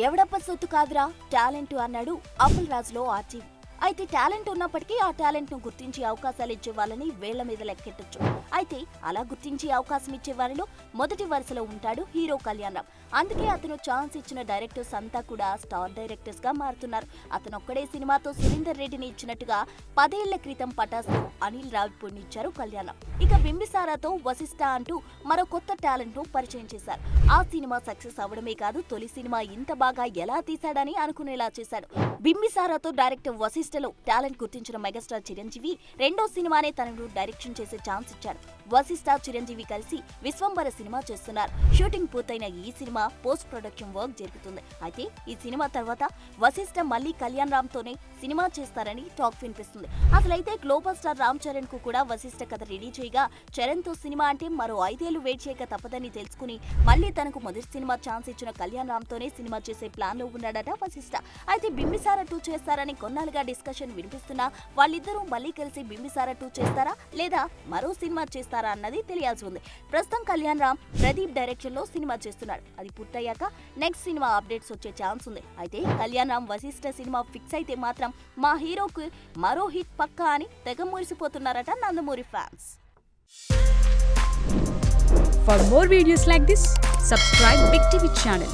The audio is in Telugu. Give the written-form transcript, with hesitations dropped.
ఎవడప్ప సొత్తు కాదురా టాలెంట్ అన్నాడు అప్పుల్ రాజులో ఆర్జీవి. అయితే టాలెంట్ ఉన్నప్పటికీ ఆ టాలెంట్ ను గుర్తించే అవకాశాలు ఇచ్చే వాళ్ళని వేళ్ల మీద లెక్కెట్టొచ్చు. అయితే అలా గుర్తించే అవకాశం ఇచ్చే వారిలో మొదటి వరుసలో ఉంటాడు హీరో కళ్యాణ్ రామ్. అందుకే అతను ఛాన్స్ ఇచ్చిన డైరెక్టర్స్ అంతా కూడా స్టార్ డైరెక్టర్స్ గా మారుతున్నారు. అతనొక్కడే సినిమాతో సురేందర్ రెడ్డిని ఇచ్చినట్టుగా 10 ఏళ్ల క్రితం పటాస్తో అనిల్ రావిపూడిని ఇచ్చారు కళ్యాణ్ రామ్. ఇక బింబిసారాతో వశిష్ఠ అంటూ మరో కొత్త టాలెంట్ ను పరిచయం చేశారు. ఆ సినిమా సక్సెస్ అవడమే కాదు, తొలి సినిమా ఇంత బాగా ఎలా తీశాడని అనుకునేలా చేశాడు. బింబిసారాతో డైరెక్టర్ వశిష్ఠలో టాలెంట్ గుర్తించిన మెగాస్టార్ చిరంజీవి రెండో సినిమానే తనను డైరెక్షన్ చేసే ఛాన్స్ ఇచ్చాడు. వశిష్ఠ చిరంజీవి కలిసి విశ్వంబర సినిమా చేస్తున్నారు. షూటింగ్ పూర్తయిన ఈ సినిమా పోస్ట్ ప్రొడక్షన్ వర్క్ జరుగుతుంది. అయితే ఈ సినిమా తర్వాత వశిష్ఠ మళ్ళీ కళ్యాణ్ రామ్ తోనే సినిమా చేస్తారని టాక్ వినిపిస్తుంది. అసలైతే గ్లోబల్ స్టార్ రామ్ చరణ్ కు కూడా వశిష్ఠ కథ రెడీ చేయగా, చరణ్ తో సినిమా అంటే మరో 5 ఏళ్లు వెయిట్ చేయక తప్పదని తెలుసుకుని మళ్ళీ తనకు మొదటి సినిమా ఛాన్స్ ఇచ్చిన కళ్యాణ్ రామ్ తోనే సినిమా చేసే ప్లాన్ లో ఉన్నాడట వశిష్ఠ. అయితే బింబిసార 2 చేస్తారని కొన్నాళ్ళుగా డిస్కషన్ వినిపిస్తున్నా వాళ్ళిద్దరూ మళ్ళీ కలిసి బింబిసార 2 చేస్తారా లేదా మరో సినిమా చేస్తారా అన్నది తెలియాల్సి ఉంది. ప్రస్తుతం కళ్యాణ్ రామ్ ప్రదీప్ డైరెక్షన్ లో సినిమా చేస్తున్నాడు. అది పూర్తయ్యాక నెక్స్ట్ సినిమా అప్డేట్స్ వచ్చే ఛాన్స్ ఉంది. అయితే కళ్యాణ్ రామ్ వశిష్ఠ సినిమా ఫిక్స్ అయితే మాత్రం మా హీరోకు మరో హిట్ పక్కా అని తెగ మురిసిపోతున్నారట Nandamuri fans. For more videos like this, subscribe Big TV channel.